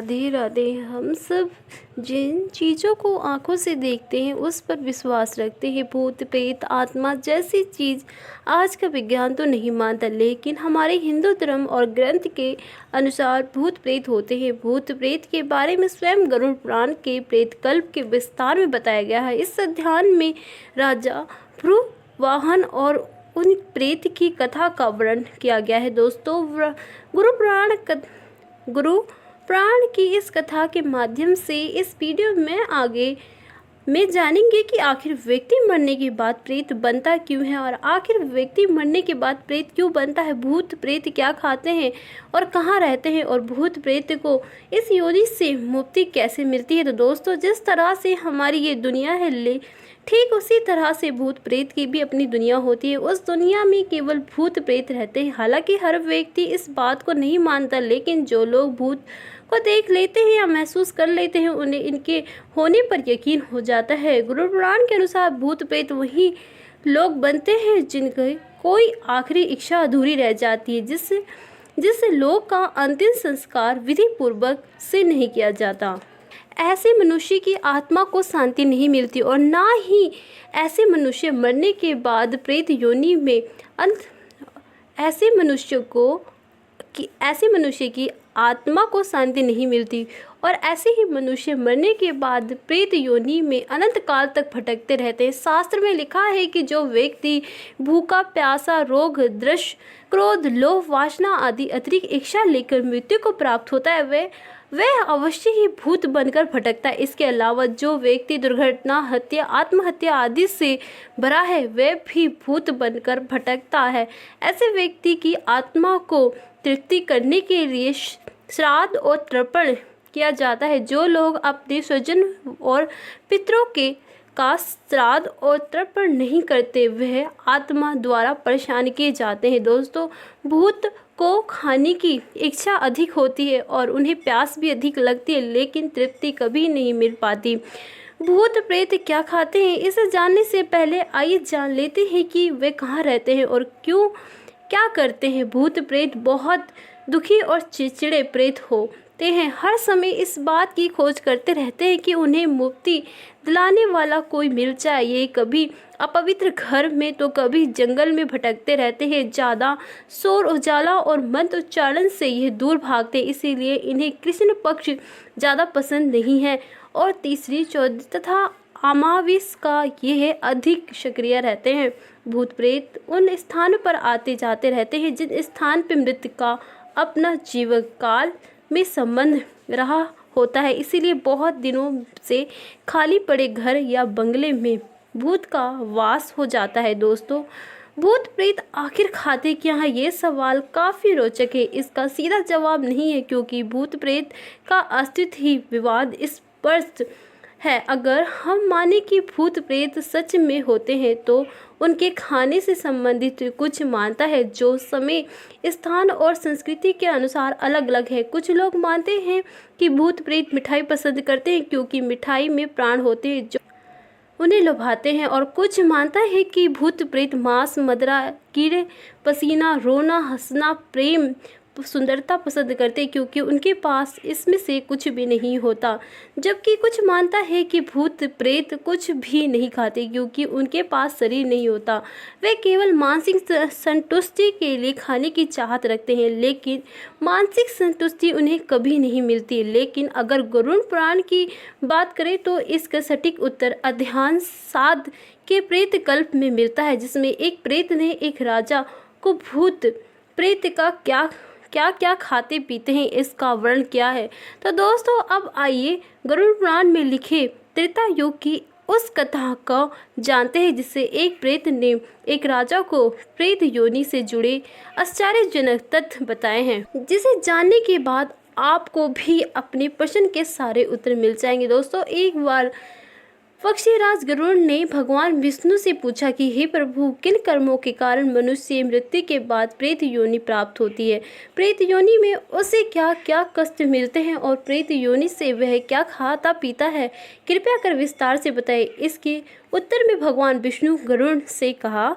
राधे राधे। हम सब जिन चीज़ों को आंखों से देखते हैं उस पर विश्वास रखते हैं। भूत प्रेत आत्मा जैसी चीज़ आज का विज्ञान तो नहीं मानता, लेकिन हमारे हिंदू धर्म और ग्रंथ के अनुसार भूत प्रेत होते हैं। भूत प्रेत के बारे में स्वयं गरुड़ पुराण के प्रेतकल्प के विस्तार में बताया गया है। इस अध्याय में राजा भ्रुवाहन और उन प्रेत की कथा का वर्णन किया गया है। दोस्तों, गुरु प्राण की इस कथा के माध्यम से इस वीडियो में आगे में जानेंगे कि आखिर व्यक्ति मरने के बाद प्रेत बनता क्यों है और आखिर व्यक्ति मरने के बाद प्रेत क्यों बनता है। भूत प्रेत क्या खाते हैं और कहाँ रहते हैं और भूत प्रेत को इस योनि से मुक्ति कैसे मिलती है। तो दोस्तों, जिस तरह से हमारी ये दुनिया है ठीक उसी तरह से भूत प्रेत की भी अपनी दुनिया होती है। उस दुनिया में केवल भूत प्रेत रहते हैं। हालांकि हर व्यक्ति इस बात को नहीं मानता, लेकिन जो लोग भूत को देख लेते हैं या महसूस कर लेते हैं उन्हें इनके होने पर यकीन हो जाता है। गुरु पुराण के अनुसार भूत प्रेत वही लोग बनते हैं जिनकी कोई आखिरी इच्छा अधूरी रह जाती है, जिससे लोग का अंतिम संस्कार विधि पूर्वक से नहीं किया जाता। ऐसे मनुष्य की आत्मा को शांति नहीं मिलती और ना ही ऐसे मनुष्य मरने के बाद प्रेत योनि में ऐसे मनुष्य की आत्मा को शांति नहीं मिलती और ऐसे ही मनुष्य मरने के बाद प्रेत योनि में अनंत काल तक भटकते रहते हैं। शास्त्र में लिखा है कि जो व्यक्ति भूखा, प्यासा, रोग, दृश्य, क्रोध, लोभ, वासना आदि अतिरिक्त इच्छा लेकर मृत्यु को प्राप्त होता है वह अवश्य ही भूत बनकर भटकता है। इसके अलावा जो व्यक्ति दुर्घटना, हत्या, आत्महत्या आदि से भरा है वह भी भूत बनकर भटकता है। ऐसे व्यक्ति की आत्मा को तृप्ति करने के लिए श्राद्ध और तर्पण किया जाता है। जो लोग अपने स्वजन और पितरों का श्राद्ध और तर्पण नहीं करते वह आत्मा द्वारा परेशान किए जाते हैं। दोस्तों, भूत को खाने की इच्छा अधिक होती है और उन्हें प्यास भी अधिक लगती है, लेकिन तृप्ति कभी नहीं मिल पाती। भूत प्रेत क्या खाते हैं, इसे जानने से पहले आइए जान लेते हैं कि वे कहाँ रहते हैं और क्या करते हैं। भूत प्रेत बहुत दुखी और चिड़चिड़े प्रेत होते हैं। हर समय इस बात की खोज करते रहते हैं कि उन्हें मुक्ति दिलाने वाला कोई मिल जाए। ये कभी अपवित्र घर में तो कभी जंगल में भटकते रहते हैं। ज़्यादा शोर, उजाला और मंत्र उच्चारण से यह दूर भागते हैं, इसीलिए इन्हें कृष्ण पक्ष ज़्यादा पसंद नहीं है और तीसरी, चौथी तथा अमावस का यह अधिक सक्रिय रहते हैं। भूत प्रेत उन स्थानों पर आते जाते रहते हैं जिन स्थान पर मृत्यु का अपना जीवन काल में संबंध रहा होता है, इसीलिए बहुत दिनों से खाली पड़े घर या बंगले में भूत का वास हो जाता है। दोस्तों, भूत प्रेत आखिर खाते क्या है, ये सवाल काफ़ी रोचक है। इसका सीधा जवाब नहीं है, क्योंकि भूत प्रेत का अस्तित्व ही विवाद स्पष्ट है। अगर हम माने कि भूत प्रेत सच में होते हैं तो उनके खाने से संबंधित कुछ मानता है जो समय, स्थान और संस्कृति के अनुसार अलग अलग है। कुछ लोग मानते हैं कि भूत प्रेत मिठाई पसंद करते हैं क्योंकि मिठाई में प्राण होते हैं जो उन्हें लुभाते हैं, और कुछ मानता है कि भूत प्रेत मांस, मदिरा, कीड़े, पसीना, रोना, हंसना, प्रेम, सुंदरता पसंद करते हैं क्योंकि उनके पास इसमें से कुछ भी नहीं होता। जबकि कुछ मानता है कि भूत प्रेत कुछ भी नहीं खाते क्योंकि उनके पास शरीर नहीं होता। वे केवल मानसिक संतुष्टि के लिए खाने की चाहत रखते हैं, लेकिन मानसिक संतुष्टि उन्हें कभी नहीं मिलती। लेकिन अगर गरुड़ पुराण की बात करें तो इसका सटीक उत्तर अध्याय 7 के प्रेत कल्प में मिलता है, जिसमें एक प्रेत ने एक राजा को भूत प्रेत का क्या खाते पीते हैं इसका वर्णन किया है। तो दोस्तों, अब आइए गरुड़ पुराण में लिखे त्रेता युग की उस कथा को जानते हैं जिससे एक प्रेत ने एक राजा को प्रेत योनि से जुड़े आश्चर्यजनक तथ्य बताए हैं, जिसे जानने के बाद आपको भी अपने प्रश्न के सारे उत्तर मिल जाएंगे। दोस्तों, एक बार पक्षीराज गरुड़ ने भगवान विष्णु से पूछा कि हे प्रभु, किन कर्मों के कारण मनुष्य मृत्यु के बाद प्रेत योनि प्राप्त होती है? प्रेत योनि में उसे क्या क्या कष्ट मिलते हैं और प्रेत योनि से वह क्या खाता पीता है? कृपया कर विस्तार से बताएं। इसके उत्तर में भगवान विष्णु गरुड़ से कहा,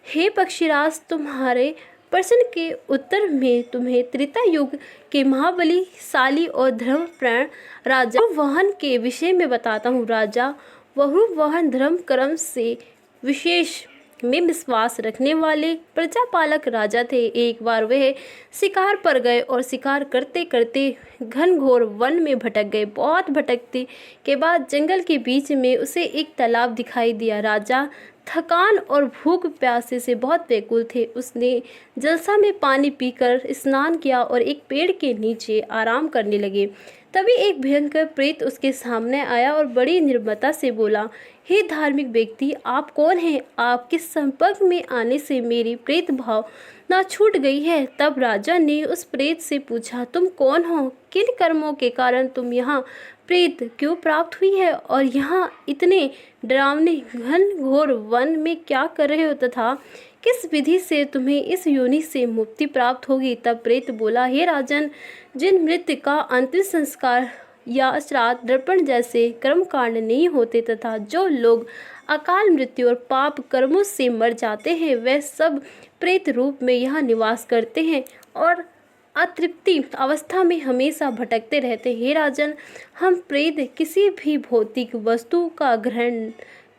हे पक्षीराज, तुम्हारे प्रश्न के उत्तर में तुम्हें त्रेता युग के महाबलीशाली और धर्मप्राण राजा बहुवाहन के विषय में बताता हूँ। राजा बहुवाहन धर्म कर्म से विशेष में विश्वास रखने वाले प्रजापालक राजा थे। एक बार वह शिकार पर गए और शिकार करते करते घनघोर वन में भटक गए। बहुत भटकते के बाद जंगल के बीच में उसे एक तालाब दिखाई दिया। राजा थकान और भूख प्यासे से बहुत व्याकुल थे। उसने जलसा में पानी पीकर स्नान किया और एक पेड़ के नीचे आराम करने लगे। तभी एक भयंकर प्रेत उसके सामने आया और बड़ी निर्ममता से बोला, हे धार्मिक व्यक्ति, आप कौन हैं? आपके संपर्क में आने से मेरी प्रेत भाव ना छूट गई है। तब राजा ने उस प्रेत से पूछा, तुम कौन हो? किन कर्मों के कारण तुम यहाँ प्रेत क्यों प्राप्त हुई है और यहाँ इतने डरावने घनघोर वन में क्या कर रहे हो तथा किस विधि से तुम्हें इस योनि से मुक्ति प्राप्त होगी? तब प्रेत बोला, हे राजन, जिन मृत्यु का अंतिम संस्कार या श्राद्ध दर्पण जैसे कर्मकांड नहीं होते तथा जो लोग अकाल मृत्यु और पाप कर्मों से मर जाते हैं वे सब प्रेत रूप में यहाँ निवास करते हैं और अतृप्ति अवस्था में हमेशा भटकते रहते हैं। हे राजन, हम प्रेत किसी भी भौतिक वस्तु का ग्रहण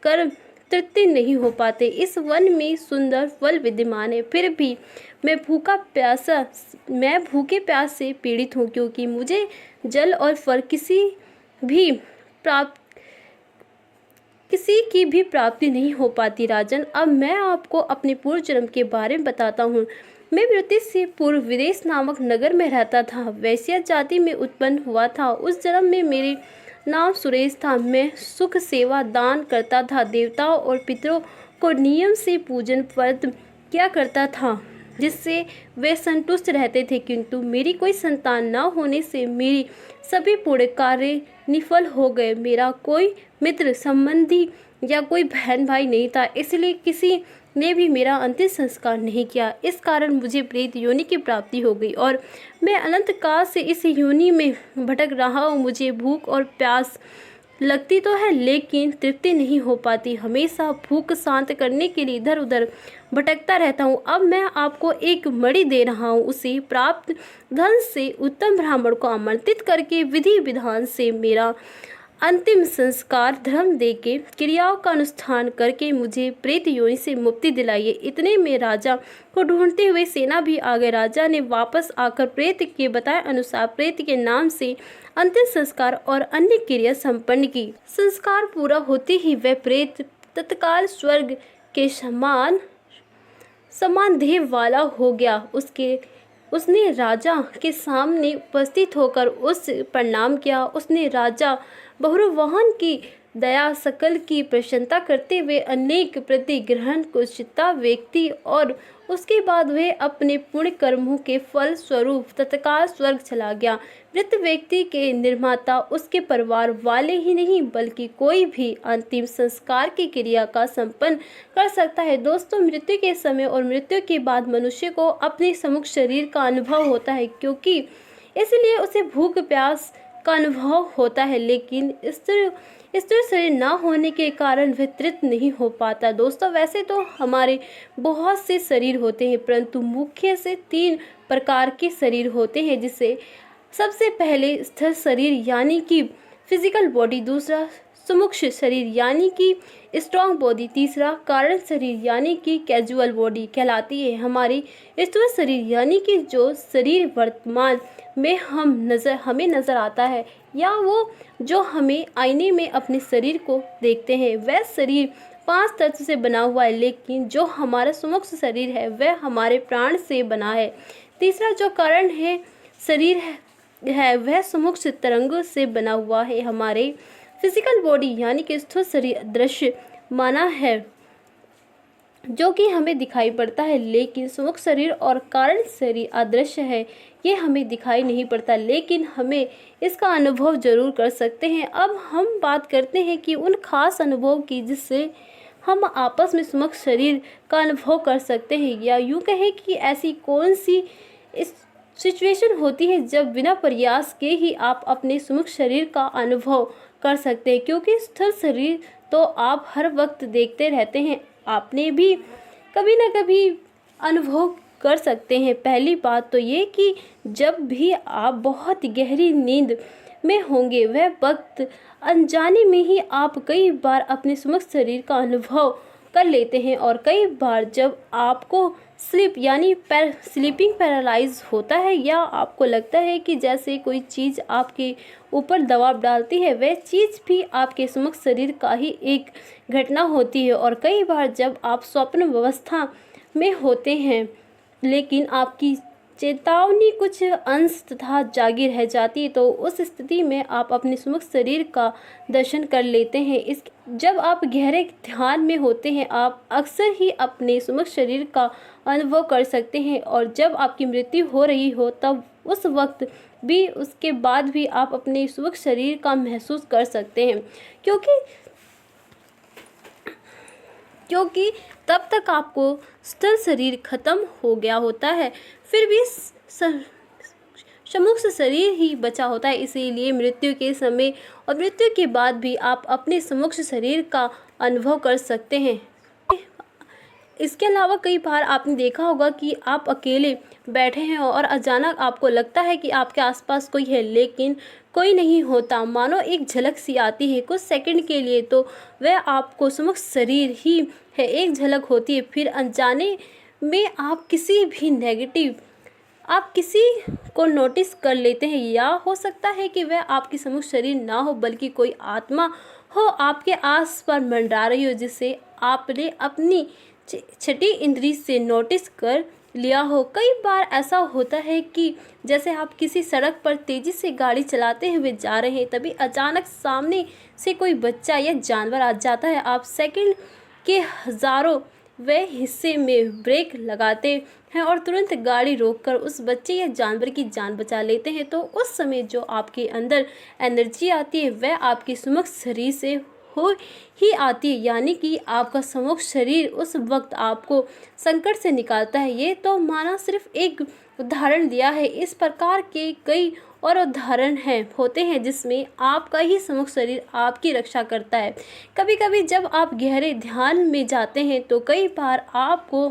कर तृप्ति नहीं हो पाते। इस वन में सुंदर फल विद्यमान है, फिर भी मैं भूखे प्यास से पीड़ित हूँ, क्योंकि मुझे जल और फल किसी की भी प्राप्ति नहीं हो पाती। राजन, अब मैं आपको अपने पूर्व जन्म के बारे में बताता हूँ। मैं मृत्यु से पूर्व विदेश नामक नगर में रहता था। वैश्य जाति में उत्पन्न हुआ था। उस जन्म में मेरे नाम सुरेश था। मैं सुख सेवा दान करता था। देवताओं और पितरों को नियम से पूजन व्रत किया करता था, जिससे वे संतुष्ट रहते थे। किंतु मेरी कोई संतान न होने से मेरी सभी पूरे कार्य निष्फल हो गए। मेरा कोई मित्र संबंधी या कोई बहन भाई नहीं था, इसलिए किसी ने भी मेरा अंतिम संस्कार नहीं किया। इस कारण मुझे प्रेत योनि की प्राप्ति हो गई और मैं अनंत काल से इस योनि में भटक रहा हूँ। मुझे भूख और प्यास लगती तो है, लेकिन तृप्ति नहीं हो पाती। हमेशा भूख शांत करने के लिए इधर उधर भटकता रहता हूँ। अब मैं आपको एक मणि दे रहा हूँ। उसे प्राप्त धन से उत्तम ब्राह्मण को आमंत्रित करके विधि विधान से मेरा अंतिम संस्कार धर्म दे के क्रियाओं का अनुष्ठान करके मुझे प्रेत योनि से मुक्ति दिलाइए। इतने में राजा को ढूंढते हुए सेना भी आ गए। राजा ने वापस आकर प्रेत के बताए अनुसार प्रेत के नाम से अंतिम संस्कार और अन्य क्रिया संपन्न की। संस्कार पूरा होते ही वह प्रेत तत्काल स्वर्ग के समान देह वाला हो गया। उसने राजा के सामने उपस्थित होकर उस प्रणाम किया। उसने राजा बहुवाहन की दया सकल की प्रशंसा करते हुए अनेक प्रतिग्रहण कुशलता व्यक्ति और उसके बाद वह अपने पुण्य कर्मों के फल स्वरूप तत्काल स्वर्ग चला गया। मृत व्यक्ति के निर्माता उसके परिवार वाले ही नहीं बल्कि कोई भी अंतिम संस्कार की क्रिया का संपन्न कर सकता है। दोस्तों, मृत्यु के समय और मृत्यु के बाद मनुष्य को अपने सम्मुख शरीर का अनुभव होता है, क्योंकि इसलिए उसे भूख प्यास का अनुभव होता है, लेकिन स्थिर शरीर न होने के कारण वह तृप्त नहीं हो पाता। दोस्तों, वैसे तो हमारे बहुत से शरीर होते हैं, परंतु मुख्य से 3 प्रकार के शरीर होते हैं, जिससे सबसे पहले स्थिर शरीर यानी कि फिजिकल बॉडी, दूसरा सुमुख शरीर यानी कि स्ट्रॉन्ग बॉडी, तीसरा कारण शरीर यानी कि कैजुअल बॉडी कहलाती है। हमारी स्थूल शरीर यानी कि जो शरीर वर्तमान में हमें नज़र आता है या वो जो हमें आईने में अपने शरीर को देखते हैं, वह शरीर 5 तत्व से बना हुआ है, लेकिन जो हमारा सुमुख शरीर है वह हमारे प्राण से बना है। तीसरा जो कारण है शरीर है वह सुमुख तरंगों से बना हुआ है। हमारे फिजिकल बॉडी यानी कि स्थूल शरीर दृश्य माना है जो कि हमें दिखाई पड़ता है, लेकिन सुमुख शरीर और कारण शरीर अदृश्य है। ये हमें दिखाई नहीं पड़ता, लेकिन हमें इसका अनुभव जरूर कर सकते हैं। अब हम बात करते हैं कि उन खास अनुभव की जिससे हम आपस में सुमुख शरीर का अनुभव कर सकते हैं, या यूँ कहें कि ऐसी कौन सी सिचुएशन होती है जब बिना प्रयास के ही आप अपने सुमुख शरीर का अनुभव कर सकते हैं, क्योंकि स्थूल शरीर तो आप हर वक्त देखते रहते हैं। आपने भी कभी ना कभी अनुभव कर सकते हैं। पहली बात तो ये कि जब भी आप बहुत गहरी नींद में होंगे वह वक्त अनजाने में ही आप कई बार अपने समस्त शरीर का अनुभव कर लेते हैं, और कई बार जब आपको स्लीप यानी स्लीपिंग पैरालाइज होता है या आपको लगता है कि जैसे कोई चीज़ आपके ऊपर दबाव डालती है, वह चीज़ भी आपके समस्त शरीर का ही एक घटना होती है। और कई बार जब आप स्वप्न अवस्था में होते हैं लेकिन आपकी चेतावनी कुछ अंश तथा जागी रह जाती है, तो उस स्थिति में आप अपने समस्त शरीर का दर्शन कर लेते हैं। इस जब आप गहरे ध्यान में होते हैं आप अक्सर ही अपने समस्त शरीर का अनुभव कर सकते हैं, और जब आपकी मृत्यु हो रही हो तब उस वक्त भी उसके बाद भी आप अपने समस्त शरीर का महसूस कर सकते हैं, क्योंकि तब तक आपको स्थल शरीर खत्म हो गया होता है, फिर भी समूह शरीर ही बचा होता है। इसीलिए मृत्यु के समय और मृत्यु के बाद भी आप अपने समक्ष शरीर का अनुभव कर सकते हैं। इसके अलावा कई बार आपने देखा होगा कि आप अकेले बैठे हैं और अचानक आपको लगता है कि आपके आसपास कोई है, लेकिन कोई नहीं होता। मानो एक झलक सी आती है कुछ सेकंड के लिए, तो वह आपको समक्ष शरीर ही है, एक झलक होती है। फिर अनजाने में आप किसी को नोटिस कर लेते हैं, या हो सकता है कि वह आपकी समक्ष शरीर ना हो बल्कि कोई आत्मा हो आपके आस पास मंडरा रही हो, जिसे आपने अपनी छठी इंद्री से नोटिस कर लिया हो। कई बार ऐसा होता है कि जैसे आप किसी सड़क पर तेजी से गाड़ी चलाते हुए जा रहे हैं, तभी अचानक सामने से कोई बच्चा या जानवर आ जाता है। आप सेकंड के हज़ारों वह हिस्से में ब्रेक लगाते हैं और तुरंत गाड़ी रोककर उस बच्चे या जानवर की जान बचा लेते हैं। तो उस समय जो आपके अंदर एनर्जी आती है वह आपकी समक्ष शरीर से हो ही आती है, यानी कि आपका समक्ष शरीर उस वक्त आपको संकट से निकालता है। ये तो माना सिर्फ एक उदाहरण दिया है, इस प्रकार के कई और उदाहरण होते हैं जिसमें आपका ही समक्ष शरीर आपकी रक्षा करता है। कभी कभी जब आप गहरे ध्यान में जाते हैं तो कई बार आपको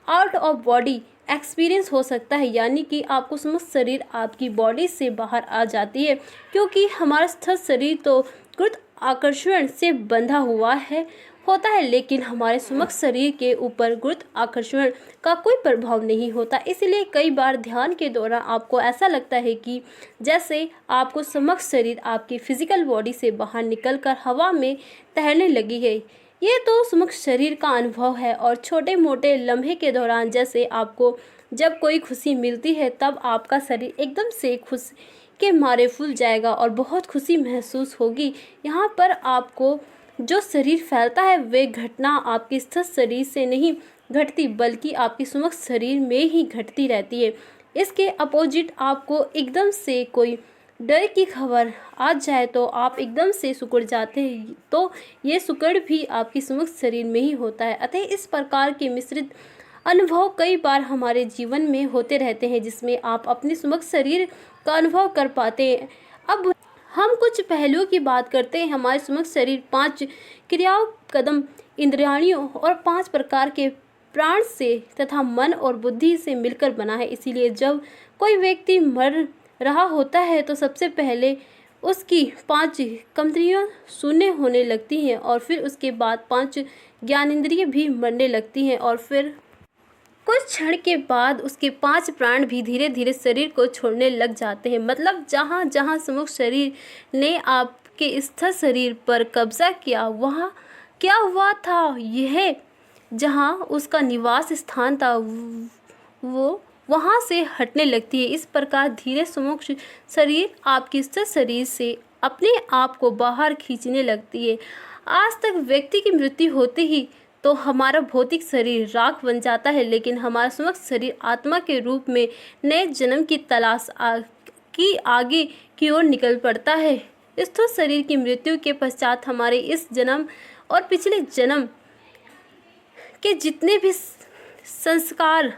आउट ऑफ बॉडी एक्सपीरियंस हो सकता है, यानी कि आपको समस्त शरीर आपकी बॉडी से बाहर आ जाती है, क्योंकि हमारा स्थल शरीर तो गुरुत्व आकर्षण से बंधा हुआ होता है, लेकिन हमारे समक्ष शरीर के ऊपर गुरुत्व आकर्षण का कोई प्रभाव नहीं होता। इसलिए कई बार ध्यान के दौरान आपको ऐसा लगता है कि जैसे आपको समक्ष शरीर आपकी फिजिकल बॉडी से बाहर निकलकर हवा में तैरने लगी है। ये तो समक्ष शरीर का अनुभव है। और छोटे मोटे लम्हे के दौरान जैसे आपको जब कोई खुशी मिलती है तब आपका शरीर एकदम से खुश के मारे फूल जाएगा और बहुत खुशी महसूस होगी। यहाँ पर आपको जो शरीर फैलता है वे घटना आपके स्थिर शरीर से नहीं घटती बल्कि आपके समक्ष शरीर में ही घटती रहती है। इसके अपोजिट आपको एकदम से कोई डर की खबर आ जाए तो आप एकदम से सिकुड़ जाते हैं, तो ये सिकुड़ भी आपकी समक्ष शरीर में ही होता है। अतः इस प्रकार के मिश्रित अनुभव कई बार हमारे जीवन में होते रहते हैं जिसमें आप अपने समक्ष शरीर का अनुभव कर पाते हैं। अब हम कुछ पहलुओं की बात करते हैं। हमारे समक्ष शरीर 5 क्रियाओं, कदम, इंद्रियों और 5 प्रकार के प्राण से तथा मन और बुद्धि से मिलकर बना है। इसीलिए जब कोई व्यक्ति मर रहा होता है तो सबसे पहले उसकी 5 कंत्रियाँ शून्य होने लगती हैं और फिर उसके बाद 5 ज्ञानेंद्रिय भी मरने लगती हैं और फिर कुछ क्षण के बाद उसके 5 प्राण भी धीरे धीरे शरीर को छोड़ने लग जाते हैं। मतलब जहाँ जहाँ समक्ष शरीर ने आपके स्थिर शरीर पर कब्जा किया वहाँ क्या हुआ था, यह जहाँ उसका निवास स्थान था वो वहाँ से हटने लगती है। इस प्रकार धीरे समक्ष शरीर आपके स्थिर शरीर से अपने आप को बाहर खींचने लगती है। आज तक व्यक्ति की मृत्यु होते ही तो हमारा भौतिक शरीर राख बन जाता है, लेकिन हमारा समक्ष शरीर आत्मा के रूप में नए जन्म की तलाश की आगे की ओर निकल पड़ता है। स्थूल शरीर की मृत्यु के पश्चात हमारे इस जन्म और पिछले जन्म के जितने भी संस्कार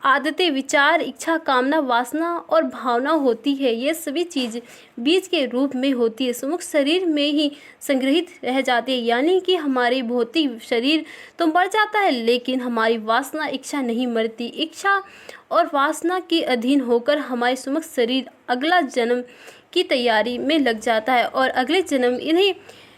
आदतें, विचार, इच्छा, कामना, वासना और भावना होती है। ये सभी चीज़ बीज के रूप में होती है, सुमुख शरीर में ही संग्रहित रह जाती है। यानी कि हमारी भौतिक शरीर तो मर जाता है, लेकिन हमारी वासना, इच्छा नहीं मरती। इच्छा और वासना के अधीन होकर हमारे सुमुख शरीर अगला जन्म की तैयारी में लग जाता है और अगले जन्म इन्हीं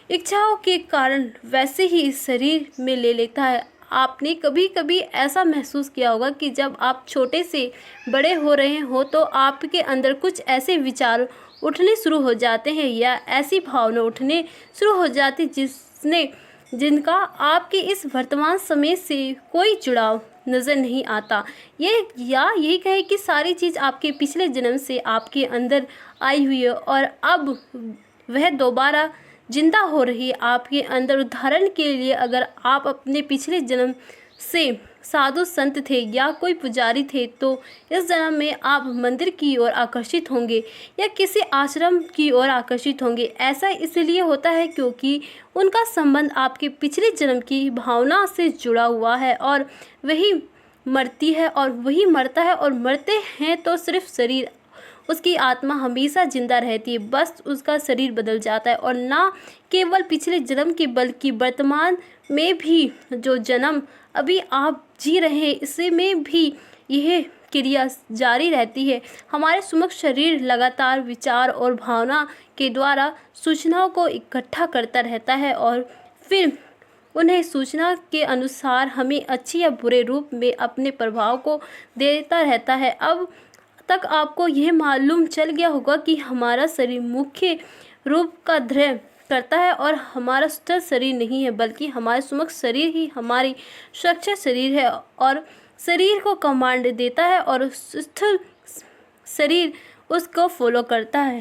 इच्छाओं के कारण वैसे ही इस शरीर में ले लेता है। आपने कभी कभी ऐसा महसूस किया होगा कि जब आप छोटे से बड़े हो रहे हो तो आपके अंदर कुछ ऐसे विचार उठने शुरू हो जाते हैं या ऐसी भावना उठने शुरू हो जाती जिनका आपके इस वर्तमान समय से कोई जुड़ाव नज़र नहीं आता। यही कहे कि सारी चीज़ आपके पिछले जन्म से आपके अंदर आई हुई है और अब वह दोबारा जिंदा हो रही है आपके अंदर। उदाहरण के लिए अगर आप अपने पिछले जन्म से साधु संत थे या कोई पुजारी थे तो इस जन्म में आप मंदिर की ओर आकर्षित होंगे या किसी आश्रम की ओर आकर्षित होंगे। ऐसा इसलिए होता है क्योंकि उनका संबंध आपके पिछले जन्म की भावना से जुड़ा हुआ है और वही मरती है और वही मरता है और मरते हैं तो सिर्फ शरीर, उसकी आत्मा हमेशा जिंदा रहती है, बस उसका शरीर बदल जाता है। और ना केवल पिछले जन्म के बल्कि वर्तमान में भी जो जन्म अभी आप जी रहे हैं इसी में भी यह क्रिया जारी रहती है। हमारे सुमुख शरीर लगातार विचार और भावना के द्वारा सूचनाओं को इकट्ठा करता रहता है और फिर उन्हें सूचना के अनुसार हमें अच्छे या बुरे रूप में अपने प्रभाव को देता रहता है। अब तक आपको यह मालूम चल गया होगा कि हमारा शरीर मुख्य रूप का ध्रेय करता है और हमारा स्थूल शरीर नहीं है, बल्कि हमारे सुमुख शरीर ही हमारी सुरक्षा शरीर है और शरीर को कमांड देता है और स्थूल शरीर उसको फॉलो करता है।